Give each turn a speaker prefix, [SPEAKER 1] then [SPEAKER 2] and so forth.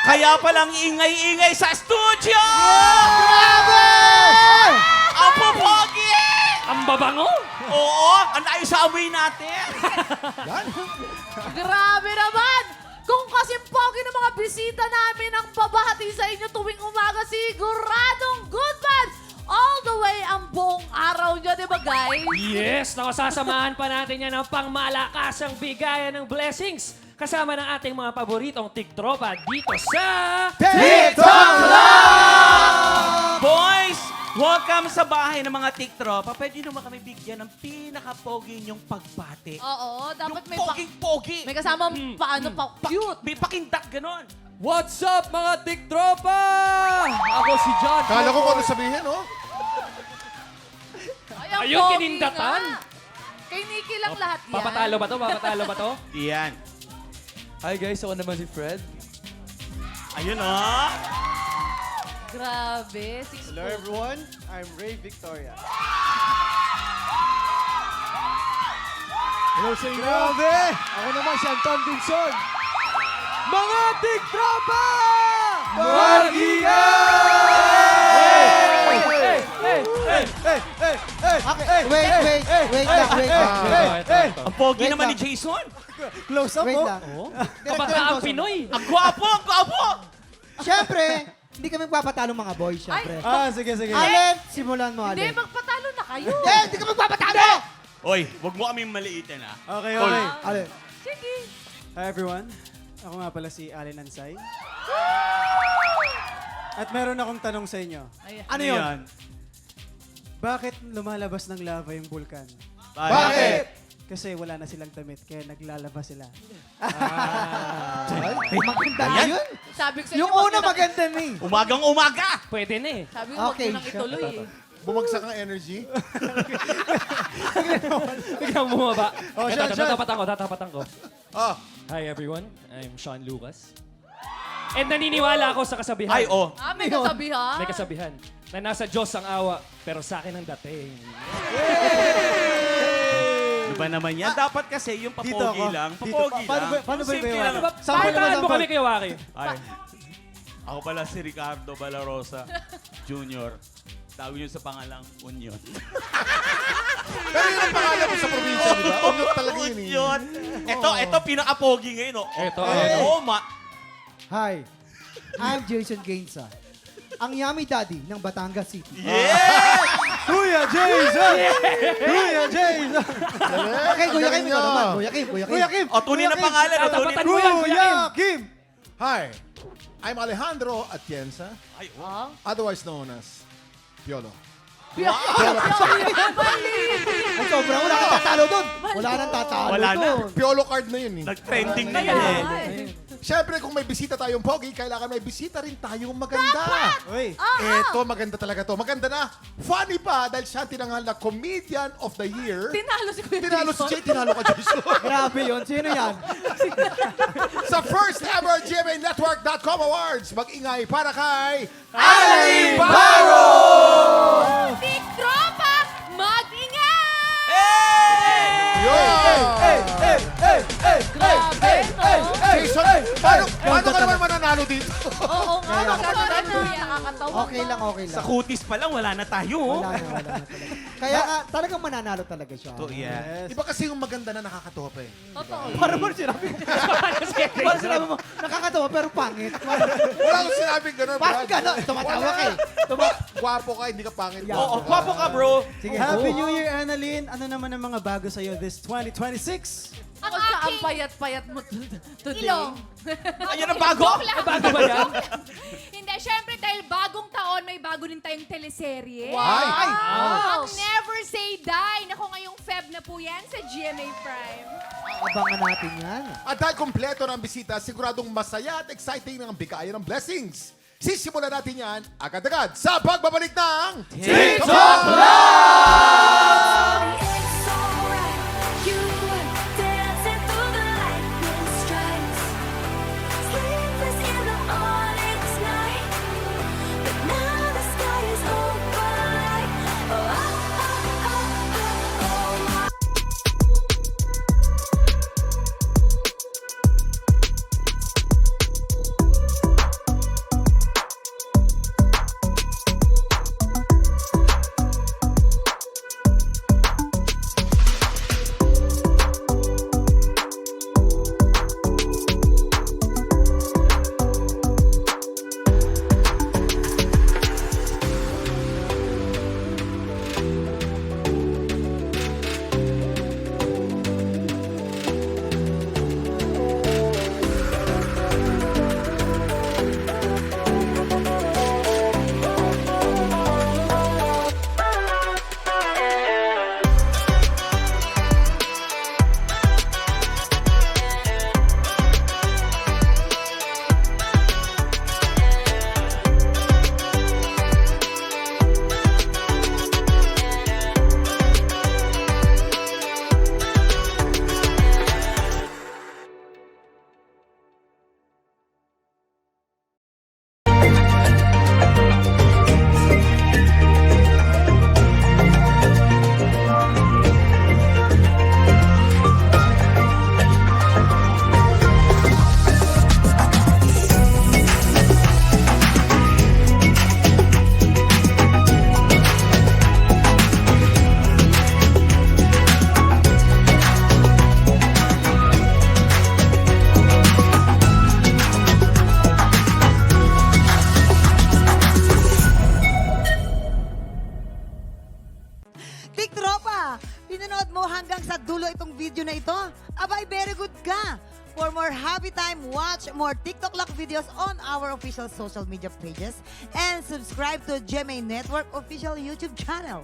[SPEAKER 1] Kaya palang ingay-ingay sa studio!
[SPEAKER 2] Grabe!
[SPEAKER 1] Ang pupogi!
[SPEAKER 3] Ang babango!
[SPEAKER 1] Oo, ang ayos sa amoy natin.
[SPEAKER 4] Grabe naman! Kung kasing pogi ng mga bisita namin ang babahati sa inyo tuwing umaga, siguradong good vibes all the way ang buong araw nyo, di ba guys?
[SPEAKER 3] Yes! Nakasasamahan pa natin yan ng pangmalakasang bigayan ng blessings kasama ng ating mga paboritong tiktropa dito sa...
[SPEAKER 2] TikTok Live!
[SPEAKER 1] Boys, welcome sa bahay ng mga tiktropa. Pwede naman kami bigyan ng pinaka-pogi niyong pagbati.
[SPEAKER 4] Oo, dapat
[SPEAKER 1] Yung
[SPEAKER 4] may
[SPEAKER 1] poging-pogi.
[SPEAKER 4] may kasama paano pa cute.
[SPEAKER 1] May pakindak ganon.
[SPEAKER 5] What's up, mga tiktropa? Ako si John.
[SPEAKER 2] Kala ko kung ano sabihin, oh.
[SPEAKER 4] Ay, ang
[SPEAKER 3] Ayun,
[SPEAKER 4] pogi
[SPEAKER 3] kinindatan.
[SPEAKER 4] nga. Kay Nikki lang lahat yan.
[SPEAKER 3] Papatalo ba to? Papatalo ba to?
[SPEAKER 1] Iyan.
[SPEAKER 5] Hi guys, ako naman si Fred.
[SPEAKER 1] Ayun, oh.
[SPEAKER 4] Grabe.
[SPEAKER 6] Hello everyone, I'm Ray Victoria.
[SPEAKER 5] Hello sa inyo. Grabe! Ako naman si Anton Vinson. Mga tiktropa!
[SPEAKER 2] Wait lang.
[SPEAKER 1] Ang pogi
[SPEAKER 2] Wait
[SPEAKER 1] naman ni
[SPEAKER 2] lang.
[SPEAKER 1] Jason.
[SPEAKER 6] Close up
[SPEAKER 2] Wait
[SPEAKER 6] po.
[SPEAKER 2] lang.
[SPEAKER 3] Kabataang Pinoy!
[SPEAKER 1] Ang gwapo, ang gwapo.
[SPEAKER 2] Siyempre, hindi kami magpapatalo mga boys, siyempre.
[SPEAKER 6] Sige.
[SPEAKER 2] Allen, simulan mo,
[SPEAKER 4] Hindi,
[SPEAKER 2] Allen.
[SPEAKER 4] magpatalo na kayo.
[SPEAKER 2] Hindi ka magpapatalo!
[SPEAKER 1] Oy, wag mo kaming maliitin, ha?
[SPEAKER 6] Okay.
[SPEAKER 2] Allen.
[SPEAKER 4] Sige.
[SPEAKER 6] Hi everyone, ako nga pala si Allen Ansay. At meron akong tanong sa inyo.
[SPEAKER 4] Ayan.
[SPEAKER 2] Ano yun?
[SPEAKER 6] Bakit lumalabas ng lava yung bulkan?
[SPEAKER 2] Bakit?
[SPEAKER 6] Kasi wala na silang damit, kaya naglalabas sila.
[SPEAKER 2] Maganda na yun.
[SPEAKER 4] Sabi ko sa inyo,
[SPEAKER 2] Yung
[SPEAKER 4] wag
[SPEAKER 2] una
[SPEAKER 4] nyo na-
[SPEAKER 2] maganda na eh.
[SPEAKER 1] Umagang-umaga.
[SPEAKER 3] Pwede na eh.
[SPEAKER 4] Sabi ko, wag
[SPEAKER 2] Okay.
[SPEAKER 4] mo nang ituloy eh.
[SPEAKER 7] Bumagsak ang energy.
[SPEAKER 3] Biglang bumaba.
[SPEAKER 6] Oh, Sean.
[SPEAKER 3] Tatapatan ko.
[SPEAKER 7] Ah,
[SPEAKER 3] Hi everyone, I'm Sean Lucas. And naniniwala ako sa kasabihan.
[SPEAKER 1] Ay, oh.
[SPEAKER 4] May kasabihan.
[SPEAKER 3] May kasabihan na nasa Diyos ang awa, pero sa akin ang dating.
[SPEAKER 1] Iba naman yan. Dapat kasi yung
[SPEAKER 6] Dito
[SPEAKER 1] papogi
[SPEAKER 6] ako.
[SPEAKER 1] lang.
[SPEAKER 6] Dito.
[SPEAKER 1] Papogi
[SPEAKER 6] Paano
[SPEAKER 1] lang.
[SPEAKER 6] ba- paano ba
[SPEAKER 1] Simple
[SPEAKER 6] yung
[SPEAKER 1] lang.
[SPEAKER 6] iba? Sample naman,
[SPEAKER 3] Paano mo
[SPEAKER 6] sample.
[SPEAKER 3] kami kay Waki?
[SPEAKER 1] Ay, ako pala si Ricardo Balarosa Jr. Tawag yun sa pangalang Union.
[SPEAKER 7] pero yun ang pangalan mo sa probinsya, di ba? Unyok talaga yun eh.
[SPEAKER 1] Union. Ito pinaka-pogi ngayon. Oh.
[SPEAKER 3] Ito,
[SPEAKER 1] Oh,
[SPEAKER 2] Hi, I'm Jason Gainsa. Ang yummy daddy ng Batangas City.
[SPEAKER 1] Yeah!
[SPEAKER 6] Kuya Jason! Kuya Jason!
[SPEAKER 2] Okay, Kuya Kim, ikaw naman. Kuya Kim.
[SPEAKER 1] O, tunin na pangalan. O, tunin.
[SPEAKER 3] Tatapatan mo yan, Kuya Kim.
[SPEAKER 6] Kim!
[SPEAKER 7] Hi, I'm Alejandro Atienza,
[SPEAKER 1] Ay, oh.
[SPEAKER 4] Ah?
[SPEAKER 7] otherwise known as Piolo.
[SPEAKER 2] Ay, sobra. Wala nang tatalo dun. Wala nang tatalo
[SPEAKER 1] Wala na.
[SPEAKER 2] dun.
[SPEAKER 7] Piolo card na yun eh.
[SPEAKER 1] Nag-trending na yan eh.
[SPEAKER 4] Ay.
[SPEAKER 7] Siyempre, kung may bisita tayong pogi, kailangan may bisita rin tayong maganda.
[SPEAKER 6] Uy,
[SPEAKER 7] Eto, maganda talaga to. Maganda na. Funny pa, dahil siya tinanghal na Comedian of the Year.
[SPEAKER 4] Tinalo si Kuya
[SPEAKER 7] Tinalo si
[SPEAKER 4] Jason.
[SPEAKER 7] Jay, tinalo ka, Jason.
[SPEAKER 2] Grabe yun. Sino yan?
[SPEAKER 7] Sa first ever GMANetwork.com Awards, mag-ingay para kay
[SPEAKER 1] Alin
[SPEAKER 7] Baro!
[SPEAKER 4] Big Tropa, mag-ingat! Grabe, no?
[SPEAKER 7] Jason, paano ka naman mananalo dito?
[SPEAKER 4] Oo nga, magkakaroon na. Nakakatawa
[SPEAKER 2] Okay
[SPEAKER 4] pa.
[SPEAKER 2] lang, okay
[SPEAKER 1] Sa
[SPEAKER 2] lang.
[SPEAKER 1] kutis pa lang, wala na tayo. Oh.
[SPEAKER 2] Wala na talaga. Kaya talagang mananalo talaga siya.
[SPEAKER 1] Ito, yeah.
[SPEAKER 7] Iba kasi yung maganda na nakakatawa pa eh.
[SPEAKER 4] Totoo.
[SPEAKER 2] Para mo sinabi mo. Para sinabi mo, nakakatawa pero pangit.
[SPEAKER 7] Wala akong sinabing gano'n,
[SPEAKER 2] Bakit ka na? Tumatawa ka eh.
[SPEAKER 7] Gwapo ka, hindi ka pangit.
[SPEAKER 2] Yeah.
[SPEAKER 1] Oo, gwapo ka, bro.
[SPEAKER 2] Sige,
[SPEAKER 6] Happy
[SPEAKER 2] go.
[SPEAKER 6] New Year, Annalyn! Ano naman ang mga bago sa'yo this 2026?
[SPEAKER 4] Ang ang payat-payat mo today.
[SPEAKER 8] Ilong.
[SPEAKER 1] Ayan ang bago.
[SPEAKER 3] Bago ba yan?
[SPEAKER 8] Hindi, syempre dahil bagong taon, may bago din tayong teleserye.
[SPEAKER 2] Ay!
[SPEAKER 8] Ang Never Say Die. Naku, ngayong Feb na po yan sa GMA Prime.
[SPEAKER 2] Abangan natin yan.
[SPEAKER 7] At dahil kompleto ng bisita, siguradong masaya at exciting ng bigayan ng blessings. Sisimulan natin yan agad-agad sa pagbabalik ng
[SPEAKER 1] TikTok
[SPEAKER 9] It's alright, you were dancing through the lightning strikes, sleepless in the morning night, but now the sky is open. Oh, oh, oh, oh, oh, oh.
[SPEAKER 10] watch more TikTok Lock videos on our official social media pages and subscribe to GMA Network official YouTube channel.